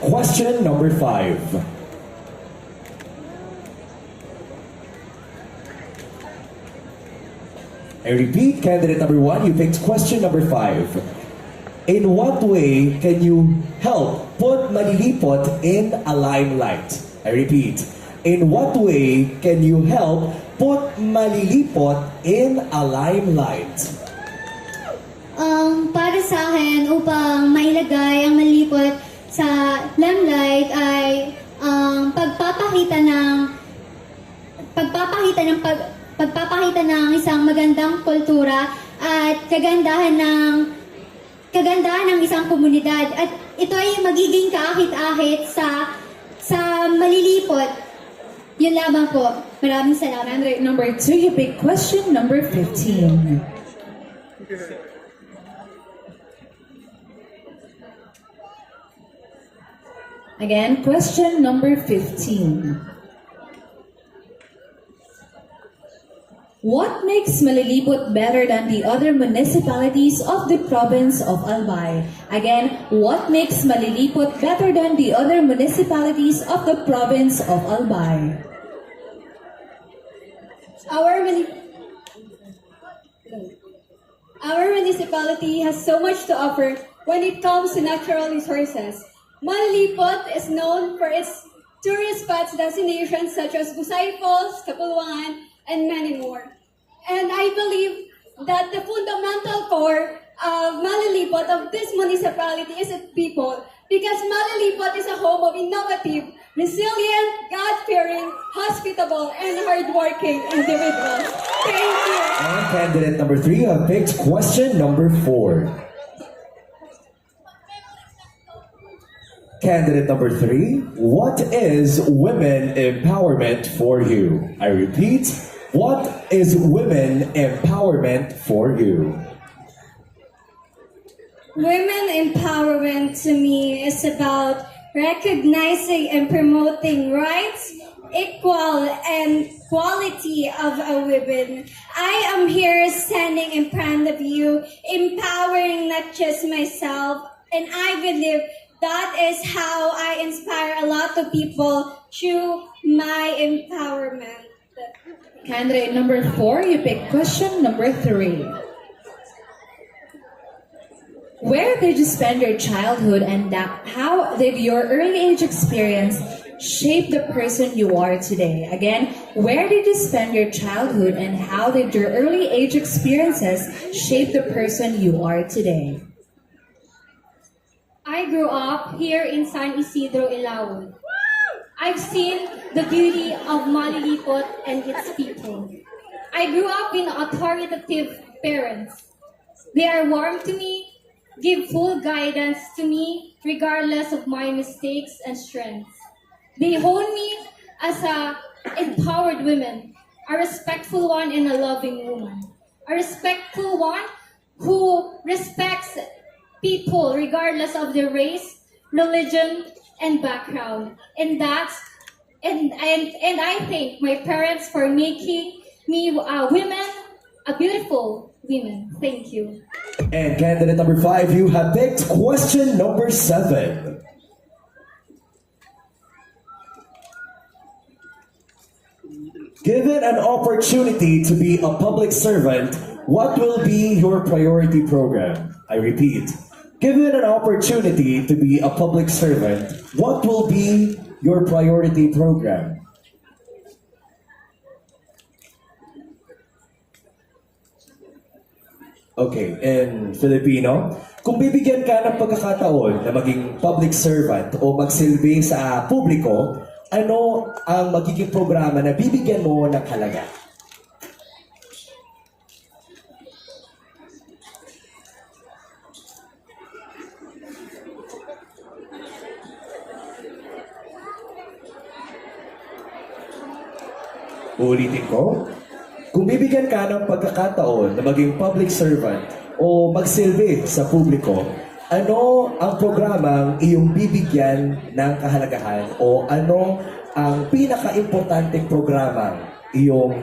Question number 5. I repeat, candidate number 1, you picked question number 5. In what way can you help put Malilipot in a limelight? I repeat, in what way can you help put Malilipot in a limelight? Para sa akin, upang mailagay ang Malilipot sa limelight ay pagpapakita ng isang magandang kultura at kagandahan ng isang komunidad. At ito ay magiging kaakit-akit sa Malilipot. Yun lamang po. Maraming salamat. Candidate number 2, you pick question number 15. Again, question number 15. What makes Malilipot better than the other municipalities of the province of Albay? Again, what makes Malilipot better than the other municipalities of the province of Albay? Our municipality has so much to offer when it comes to natural resources. Malilipot is known for its tourist spots destinations such as Busay Falls, Kapuluan, and many more. And I believe that the fundamental core of Malilipot, of this municipality, is its people. Because Malilipot is a home of innovative, resilient, God-fearing, hospitable, and hardworking individuals. Thank you. And candidate number 3, you have picked question number 4. Candidate number 3, what is women empowerment for you? I repeat, what is women empowerment for you? Women empowerment to me is about recognizing and promoting rights, equal and quality of a woman. I am here standing in front of you, empowering not just myself, and I believe that is how I inspire a lot of people through my empowerment. Candidate number 4, you pick question number 3. Where did you spend your childhood and how did your early age experience shape the person you are today? Again, where did you spend your childhood and how did your early age experiences shape the person you are today? I grew up here in San Isidro, Ilaon. I've seen the beauty of Malilipot and its people. I grew up with authoritative parents. They are warm to me, give full guidance to me regardless of my mistakes and strengths. They hold me as a empowered woman, a respectful one and a loving woman. A respectful one who respects people regardless of their race, religion, and background. And I thank my parents for making me a woman, a beautiful woman. Thank you. And candidate number 5, you have picked question number 7. Given an opportunity to be a public servant, what will be your priority program? I repeat, given an opportunity to be a public servant, what will be your priority program? Okay, in Filipino, kung bibigyan ka ng pagkakataon na maging public servant o magsilbi sa publiko, ano ang magiging programa na bibigyan mo ng halaga? Uulitin ko, kung bibigyan ka ng pagkakataon na maging public servant o magsilbi sa publiko, ano ang programang iyong bibigyan ng kahalagahan o ano ang pinaka-importanteng programang iyong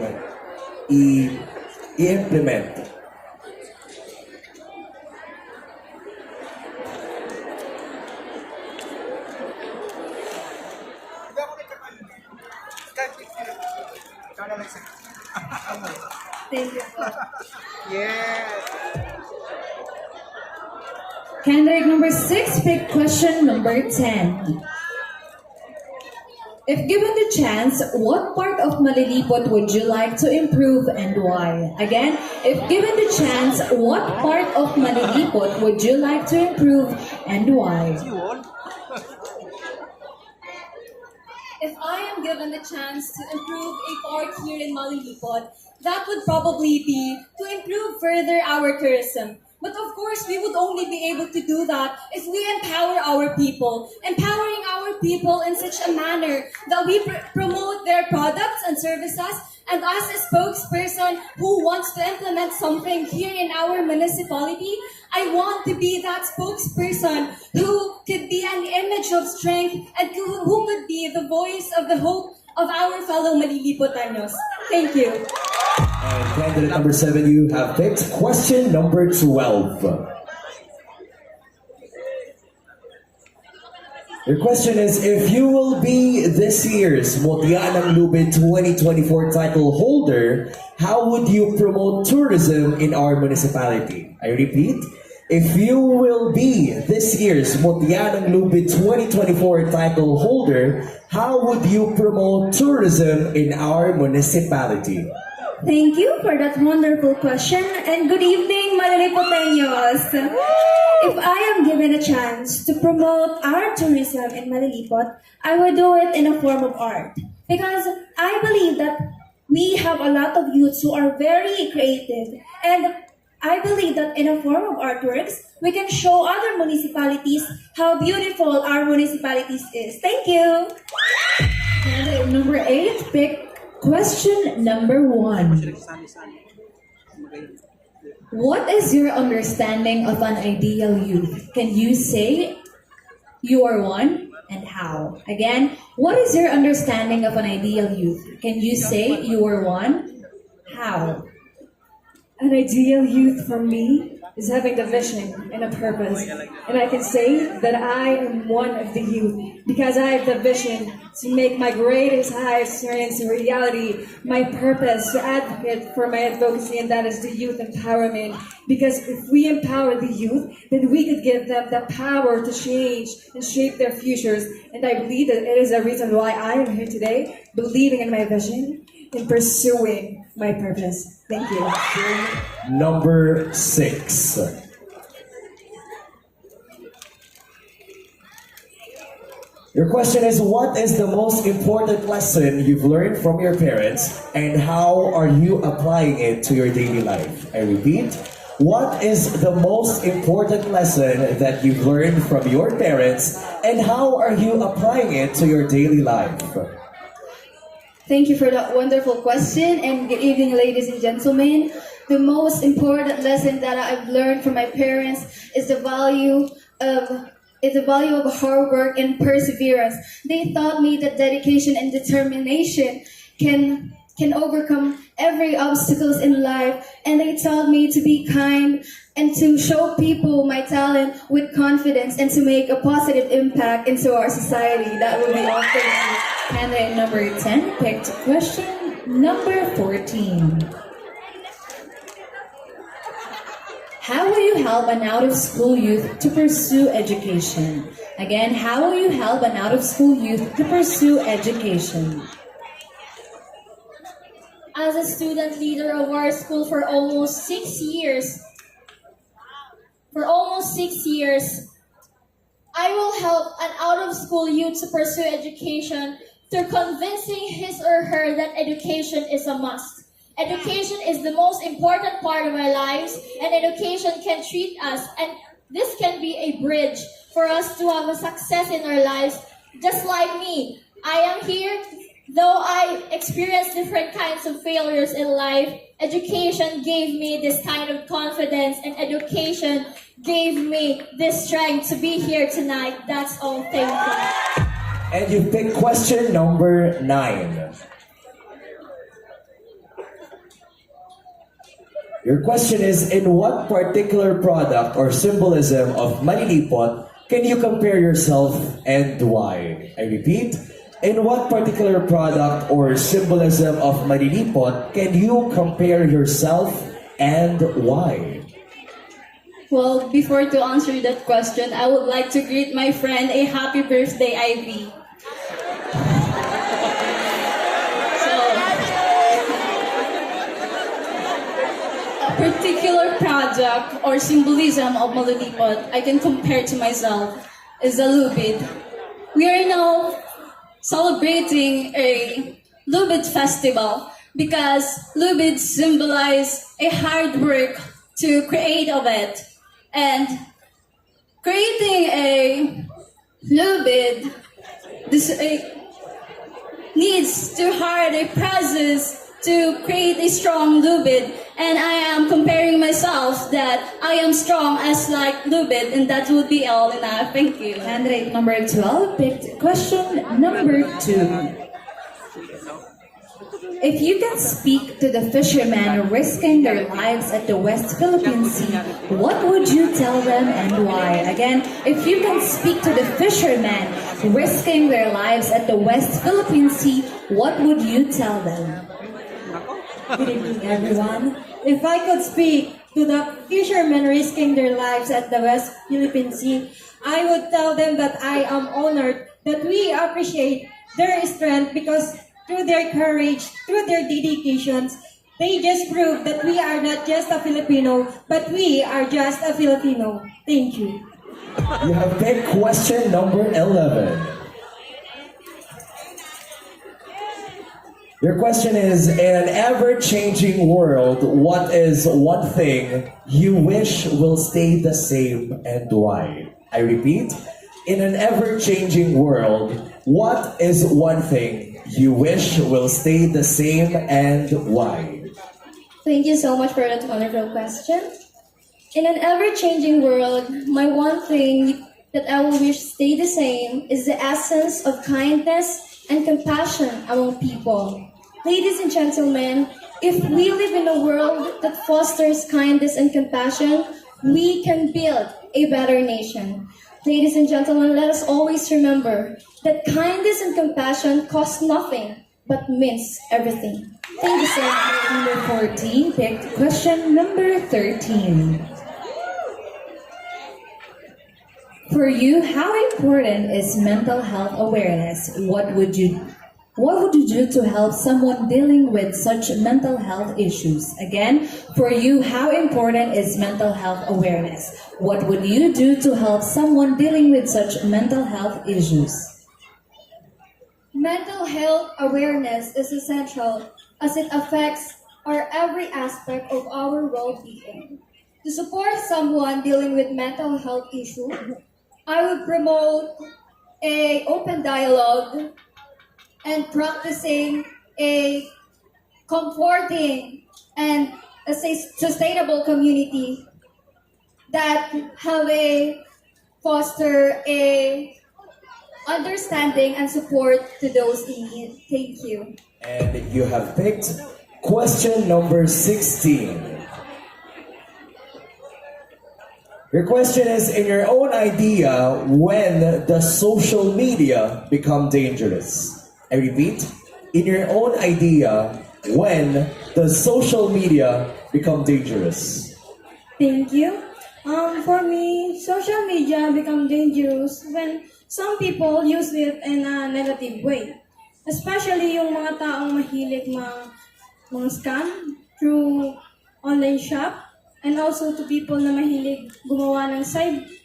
i-implement? Thank you po. Candidate number 6, pick question number 10. If given the chance, what part of Malilipot would you like to improve and why? Again, if given the chance, what part of Malilipot would you like to improve and why? If I am given the chance to improve a part here in Malilipot, that would probably be to improve further our tourism. But of course, we would only be able to do that if we empower our people. Empowering our people in such a manner that we promote their products and services. And as a spokesperson who wants to implement something here in our municipality, I want to be that spokesperson who could be an image of strength and who could be the voice of the hope of our fellow Malilipotanos. Thank you. And candidate number 7, you have picked question number 12. Your question is, if you will be this year's Mutya ng Lubid 2024 title holder, how would you promote tourism in our municipality? I repeat, if you will be this year's Mutya ng Lubid 2024 title holder, how would you promote tourism in our municipality? Thank you for that wonderful question, and good evening, Malilipoteños. If I am given a chance to promote our tourism in Malilipot, I would do it in a form of art. Because I believe that we have a lot of youths who are very creative, and I believe that in a form of artworks, we can show other municipalities how beautiful our municipalities is. Thank you! Candidate number 8, pick question number 1. What is your understanding of an ideal youth? Can you say you are one and how? Again, what is your understanding of an ideal youth? Can you say you are one? How? An ideal youth for me is having the vision and a purpose. And I can say that I am one of the youth because I have the vision to make my greatest highs turn into reality, my purpose to advocate for my advocacy, and that is the youth empowerment. Because if we empower the youth, then we could give them the power to change and shape their futures. And I believe that it is a reason why I am here today, believing in my vision and pursuing my purpose. Thank you. Number 6. Your question is, what is the most important lesson you've learned from your parents and how are you applying it to your daily life? I repeat, what is the most important lesson that you've learned from your parents and how are you applying it to your daily life? Thank you for that wonderful question, and good evening, ladies and gentlemen. The most important lesson that I've learned from my parents is the value of hard work and perseverance. They taught me that dedication and determination can overcome every obstacles in life, and they taught me to be kind and to show people my talent with confidence and to make a positive impact into our society. That will be all for me. Candidate number 10 picked question number 14. How will you help an out-of-school youth to pursue education? Again, how will you help an out-of-school youth to pursue education? As a student leader of our school for almost 6 years, I will help an out-of-school youth to pursue education through convincing his or her that education is a must. Education is the most important part of our lives, and education can treat us, and this can be a bridge for us to have a success in our lives. Just like me, I am here, though I experienced different kinds of failures in life. Education gave me this kind of confidence, and education gave me this strength to be here tonight. That's all. Thank you. And you pick question number 9. Your question is, in what particular product or symbolism of Malilipot can you compare yourself and why? I repeat, In what particular product or symbolism of Malilipot can you compare yourself and why? Well, before to answer that question, I would like to greet my friend a happy birthday, Ivy. So, a particular project or symbolism of Malilipot I can compare to myself is the Lubid. We are now celebrating a Lubid festival because Lubid symbolize a hard work to create of it. And creating a Lubid needs to hard a process to create a strong Lubid, and I am comparing myself that I am strong as like Lubid, and that would be all enough. Thank you. Candidate number 12 picked question number 2. If you can speak to the fishermen risking their lives at the West Philippine Sea, what would you tell them and why? Again, if you can speak to the fishermen risking their lives at the West Philippine Sea, what would you tell them? Good evening, everyone. If I could speak to the fishermen risking their lives at the West Philippine Sea, I would tell them that I am honored that we appreciate their strength because through their courage, through their dedications, they just prove that we are not just a Filipino, but we are just a Filipino. Thank you. You have picked question number 11. Your question is, in an ever-changing world, what is one thing you wish will stay the same and why? I repeat, in an ever-changing world, what is one thing you wish will stay the same and why? Thank you so much for that wonderful question. In an ever-changing world, my one thing that I will wish stay the same is the essence of kindness and compassion among people. Ladies and gentlemen, if we live in a world that fosters kindness and compassion, we can build a better nation. Ladies and gentlemen, let us always remember that kindness and compassion cost nothing but means everything. Thank you so much. Number 14 picked question number 13. For you, how important is mental health awareness? What would you do to help someone dealing with such mental health issues? Again, for you, how important is mental health awareness? What would you do to help someone dealing with such mental health issues? Mental health awareness is essential as it affects our every aspect of our well-being. To support someone dealing with mental health issues, I would promote an open dialogue and practicing a comforting and a sustainable community that have a foster a understanding and support to those in need. Thank you. And you have picked question number 16. Your question is, in your own idea, when does social media become dangerous? I repeat, in your own idea, when does social media become dangerous? Thank you. For me, social media become dangerous when some people use it in a negative way. Especially yung mga taong mahilig mga scam through online shop, and also to people na mahilig gumawa ng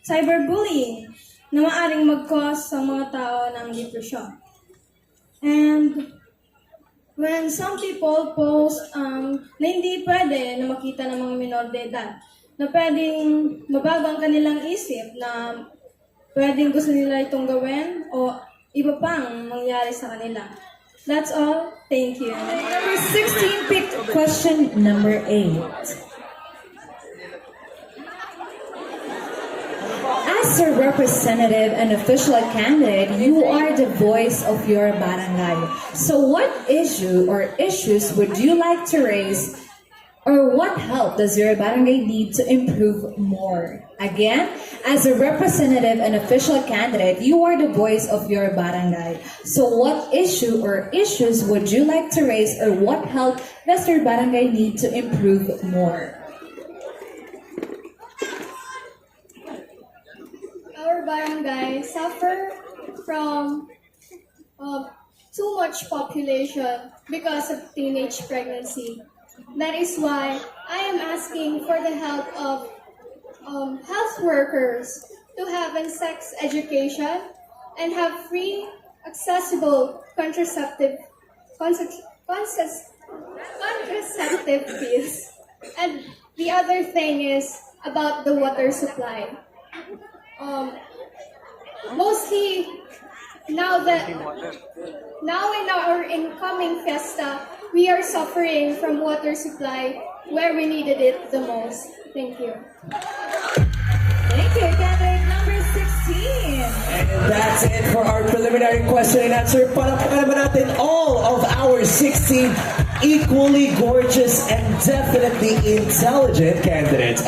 cyberbullying na maaring mag-cause sa mga tao ng depression. And when some people post na hindi pwede na makita ng mga minor de edad, na pwedeng mabago ang kanilang isip na pwedeng gusto nila itong gawin o iba pang mangyari sa kanila. That's all. Thank you. Number 16 picked question number 8. As a representative and official candidate, you are the voice of your barangay. So what issue or issues would you like to raise or what help does your barangay need to improve more? Again, as a representative and official candidate, you are the voice of your barangay. So what issue or issues would you like to raise, or what help does your barangay need to improve more? Our barangay suffer from too much population because of teenage pregnancy. That is why I am asking for the help of health workers to have a sex education and have free, accessible contraceptive pills. And the other thing is about the water supply. Mostly now in our incoming fiesta, we are suffering from water supply where we needed it the most. Thank you. Thank you, candidate number 16. And that's it for our preliminary question and answer. Palakpakan naman natin all of our 16 equally gorgeous and definitely intelligent candidates.